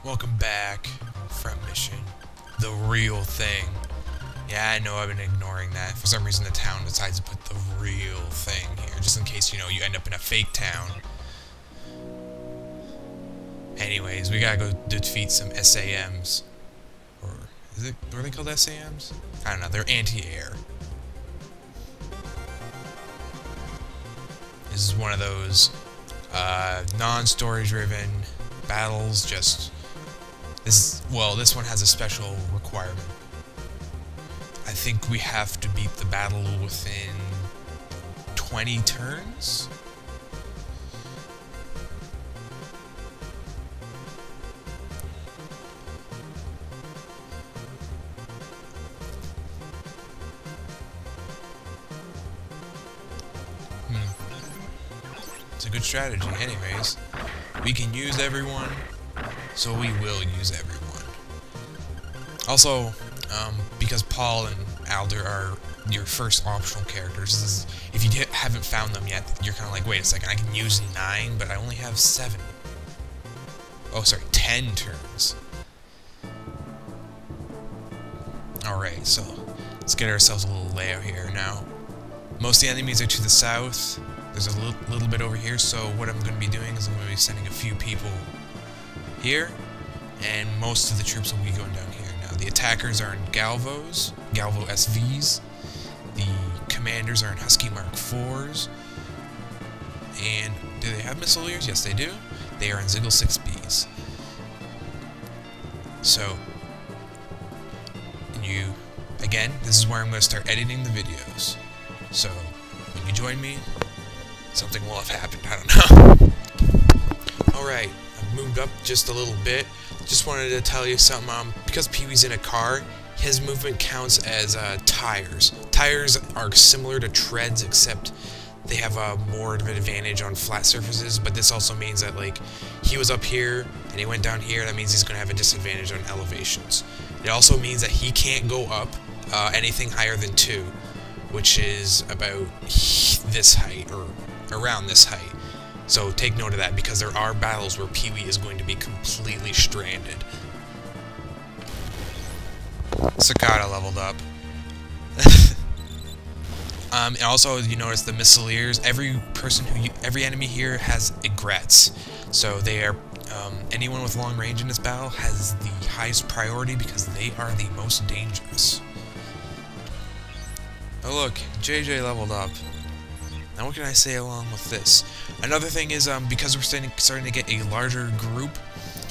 Welcome back from mission. The real thing. Yeah, I know I've been ignoring that. For some reason the town decides to put the real thing here, just in case, you know, you end up in a fake town. Anyways, we gotta go defeat some SAMs. Or, are they called SAMs? I don't know, they're anti-air. This is one of those non-story driven battles, this one has a special requirement. I think we have to beat the battle within 20 turns? It's a good strategy. Anyways, we can use everyone, so we will use everyone. Also, because Paul and Alder are your first optional characters, if you haven't found them yet, you're kind of like, wait a second, I can use 9, but I only have 7. Oh, sorry, 10 turns. Alright, so let's get ourselves a little layout here now. Most of the enemies are to the south. There's a little bit over here, so what I'm going to be doing is I'm going to be sending a few people here, and most of the troops will be going down here. Now, the attackers are in Galvo SVs, the commanders are in Husky Mark 4s, and do they have missileers? Yes, they do. They are in Ziggle 6Bs. So, again, this is where I'm going to start editing the videos. So, when you join me, something will have happened, I don't know. Alright, I've moved up just a little bit. Just wanted to tell you something, because Pee-wee's in a car, his movement counts as tires. Tires are similar to treads, except they have more of an advantage on flat surfaces, but this also means that, like, he was up here, and he went down here, that means he's going to have a disadvantage on elevations. It also means that he can't go up anything higher than 2, which is about this height, or around this height. So take note of that, because there are battles where Pee-wee is going to be completely stranded. Cicada leveled up. And also, you notice the missileers. Every enemy here has egrets. So they are, anyone with long range in this battle has the highest priority because they are the most dangerous. Oh look, JJ leveled up. Now what can I say along with this? Another thing is, because we're starting to get a larger group,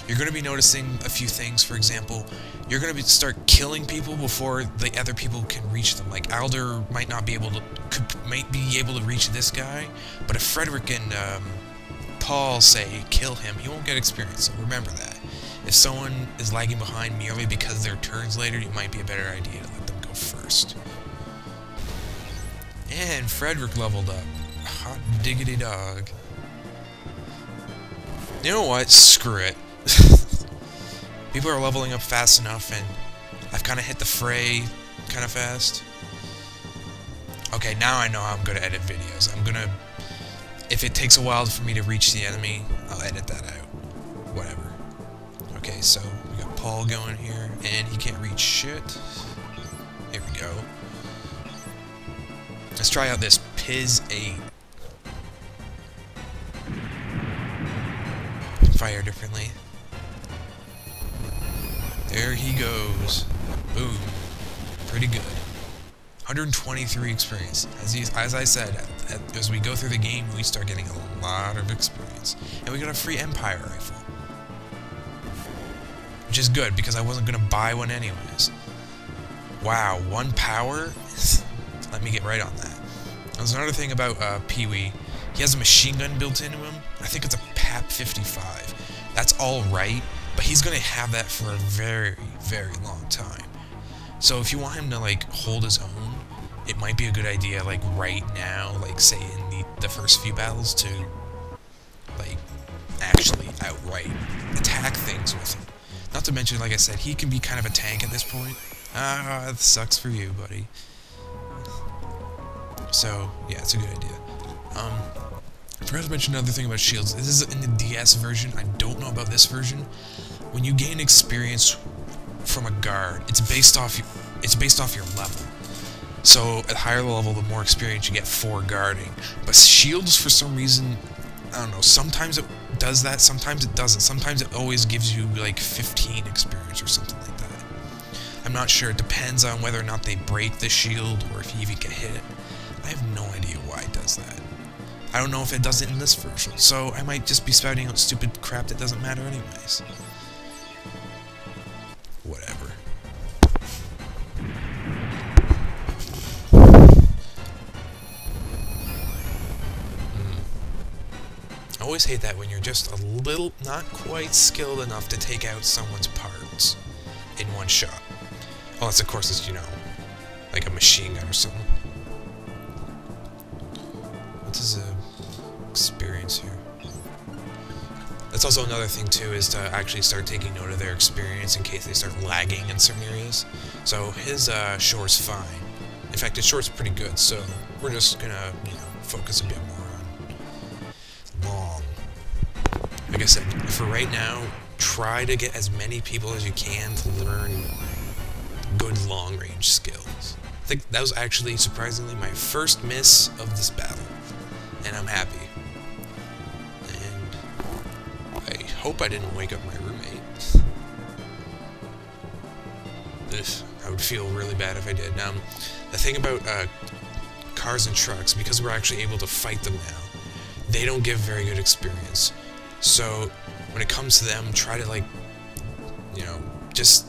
you're going to be noticing a few things. For example, you're going to start killing people before the other people can reach them. Like, Alder might be able to reach this guy, but if Frederick and Paul say kill him, he won't get experience, so remember that. If someone is lagging behind merely because their turn's later, it might be a better idea to let them go first. And Frederick leveled up. Hot diggity dog. You know what? Screw it. People are leveling up fast enough, and I've kind of hit the fray kind of fast. Okay, now I know how I'm going to edit videos. If it takes a while for me to reach the enemy, I'll edit that out. Whatever. Okay, so we got Paul going here, and he can't reach shit. Here we go. Let's try out this Piz 8. Fire differently. There he goes. Boom. Pretty good. 123 experience. As I said, as we go through the game, we start getting a lot of experience. And we got a free Empire rifle. Which is good, because I wasn't going to buy one anyways. Wow, 1 power? Let me get right on that. There's another thing about Pee-wee. He has a machine gun built into him. I think it's a PAP 55. That's alright, but he's going to have that for a very, very long time. So if you want him to, like, hold his own, it might be a good idea, like, right now, like, say in the first few battles, to, like, actually outright attack things with him. Not to mention, like I said, he can be kind of a tank at this point. Ah, that sucks for you, buddy. So, yeah, it's a good idea. I forgot to mention another thing about shields. This is in the DS version. I don't know about this version. When you gain experience from a guard, it's based off your level. So at higher level, the more experience you get for guarding. But shields, for some reason, I don't know. Sometimes it does that. Sometimes it doesn't. Sometimes it always gives you like 15 experience or something like that. I'm not sure. It depends on whether or not they break the shield or if you even get hit. I have no idea why it does that. I don't know if it does it in this version, so I might just be spouting out stupid crap that doesn't matter anyways. Whatever. I always hate that when you're just a little, not quite skilled enough to take out someone's parts in one shot. Unless, of course, it's, you know, like a machine gun or something. What is the experience here? That's also another thing, too, is to actually start taking note of their experience in case they start lagging in certain areas. So his shore's fine. In fact, his shore's pretty good, so we're just gonna, you know, focus a bit more on long. Like I said, for right now, try to get as many people as you can to learn good long-range skills. I think that was actually, surprisingly, my first miss of this battle, and I'm happy. And I hope I didn't wake up my roommate. I would feel really bad if I did. Now, the thing about cars and trucks, because we're actually able to fight them now, they don't give very good experience. So when it comes to them, try to, like, you know, just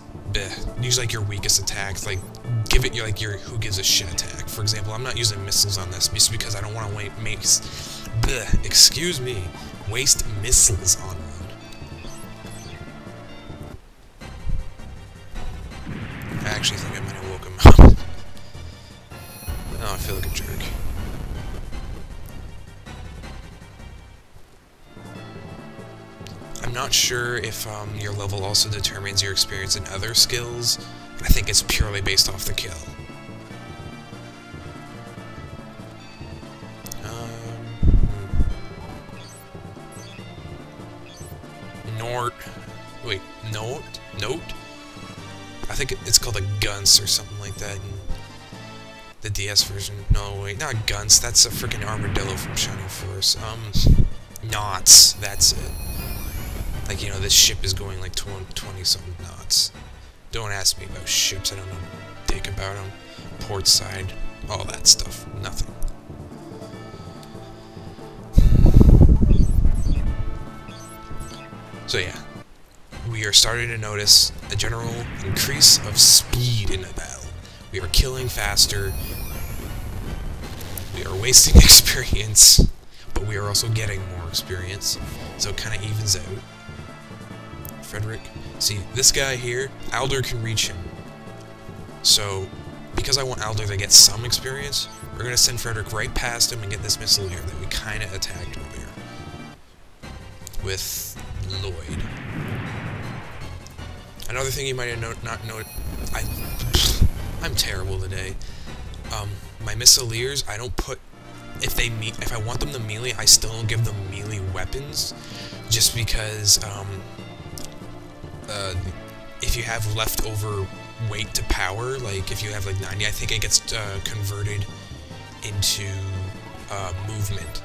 use like your weakest attacks. Like, give it your who gives a shit attack. For example, I'm not using missiles on this just because I don't want to waste missiles on one. I actually think I might have woke him up. Oh, I feel like a jerk. I'm not sure if your level also determines your experience in other skills. I think it's purely based off the kill. Note? I think it's called a Gunce or something like that in the DS version. No, wait, not Gunce. That's a freaking armadillo from Shining Force. Knots. That's it. Like, you know, this ship is going like 20-something knots. Don't ask me about ships. I don't know dick about them. Port side, all that stuff. Nothing. So yeah, we are starting to notice a general increase of speed in the battle. We are killing faster. We are wasting experience, but we are also getting more experience. So it kind of evens out. Frederick. See, this guy here, Alder can reach him. So, because I want Alder to get some experience, we're going to send Frederick right past him and get this missile here that we kind of attacked earlier. With Lloyd. Another thing you might have not noted... I'm terrible today. My missileers, I don't put... If I want them to melee, I still don't give them melee weapons. Just because, if you have leftover weight to power, like if you have like 90, I think it gets converted into movement.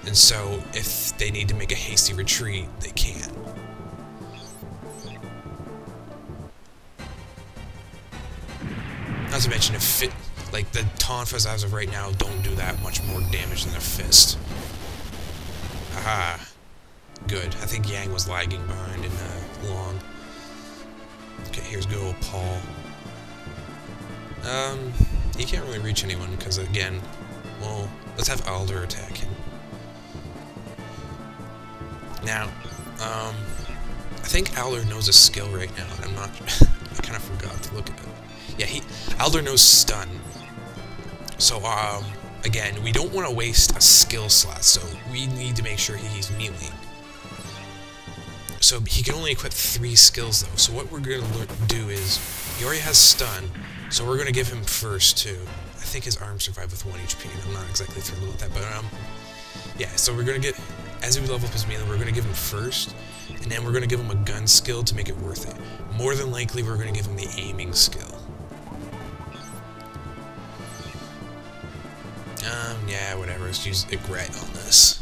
And so if they need to make a hasty retreat, they can. Not to mention, like the Tonfas as of right now don't do that much more damage than a fist. Aha. Good. I think Yang was lagging behind in long. Okay, here's good old Paul. He can't really reach anyone because, again, well, let's have Alder attack him. Now, I think Alder knows a skill right now, and I'm not... I kind of forgot to look at it. Yeah, Alder knows stun. So, again, we don't want to waste a skill slot, so we need to make sure he's meleeing. So he can only equip 3 skills, though. So what we're going to do is, he already has stun, so we're going to give him first, too. I think his arms survive with 1 HP, and I'm not exactly thrilled about that, but, Yeah, so we're gonna get, as we level up his melee, we're gonna give him first, and then we're gonna give him a gun skill to make it worth it. More than likely, we're gonna give him the aiming skill. Yeah, whatever. Let's use Egret on this.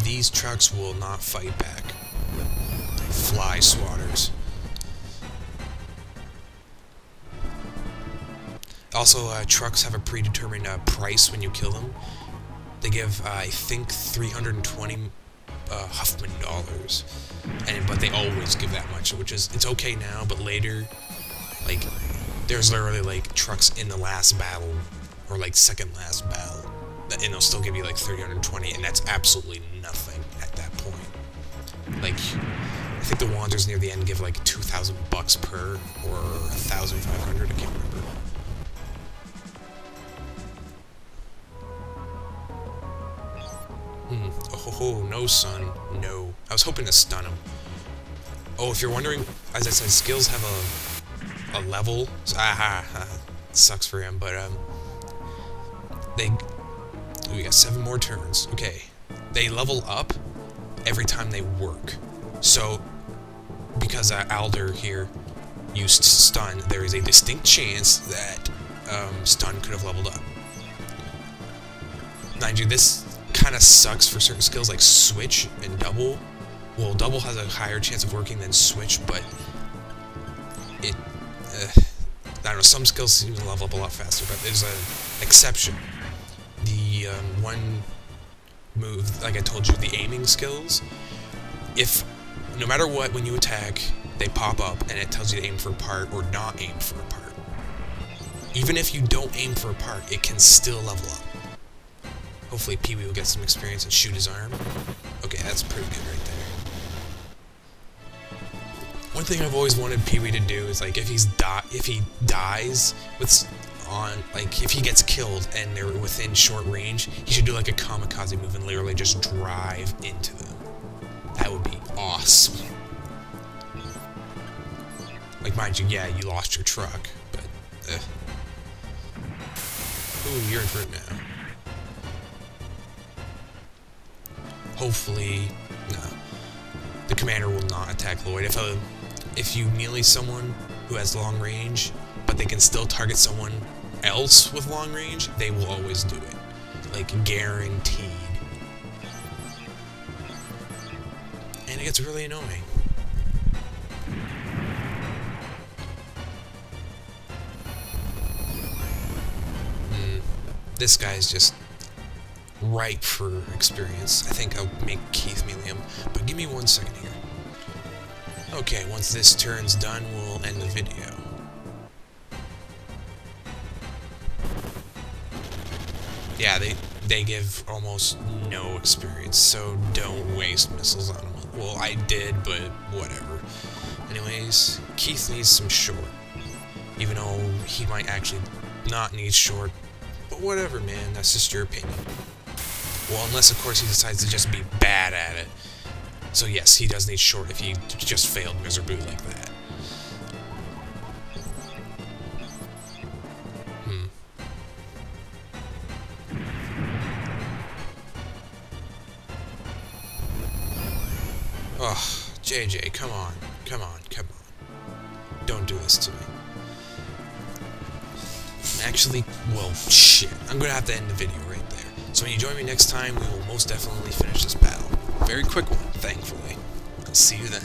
These trucks will not fight back. Fly swatters. Also, trucks have a predetermined price when you kill them. They give, I think, 320 Huffman dollars, but they always give that much, which is, it's okay now, but later, like, there's literally like trucks in the last battle, or like second last battle, and they'll still give you like 320, and that's absolutely nothing at that point. Like, I think the Wanderers near the end give like 2,000 bucks per, or 1,500, I can't remember. Oh, no, son. No. I was hoping to stun him. Oh, if you're wondering, as I said, skills have a level. So, sucks for him, but, we got 7 more turns. Okay. They level up every time they work. So, because Alder here used stun, there is a distinct chance that, stun could have leveled up. Mind you, this kind of sucks for certain skills like switch and double. Well, double has a higher chance of working than switch, but it, I don't know, some skills seem to level up a lot faster, but there's an exception. The one move, like I told you, the aiming skills, if, no matter what, when you attack, they pop up and it tells you to aim for a part or not aim for a part. Even if you don't aim for a part, it can still level up. Hopefully Pee-wee will get some experience and shoot his arm. Okay, that's pretty good right there. One thing I've always wanted Pee-wee to do is, like, if he dies if he gets killed and they're within short range, he should do like a kamikaze move and literally just drive into them. That would be awesome. Like, mind you, yeah, you lost your truck, but ooh, you're in for it now. Hopefully, no. The commander will not attack Lloyd. If you melee someone who has long range, but they can still target someone else with long range, they will always do it. Like, guaranteed. And it gets really annoying. This guy's just ripe for experience. I think I'll make Keith melee him, but give me 1 second here. Okay, once this turn's done, we'll end the video. Yeah, they give almost no experience, so don't waste missiles on them. Well, I did, but whatever. Anyways, Keith needs some short. Even though he might actually not need short. But whatever, man, that's just your opinion. Well, unless, of course, he decides to just be bad at it. So yes, he does need short if he just failed miserably like that. Oh, JJ, come on. Come on, come on. Don't do this to me. Actually, well, shit. I'm gonna have to end the video right there. So when you join me next time, we will most definitely finish this battle. Very quick one, thankfully. I'll see you then.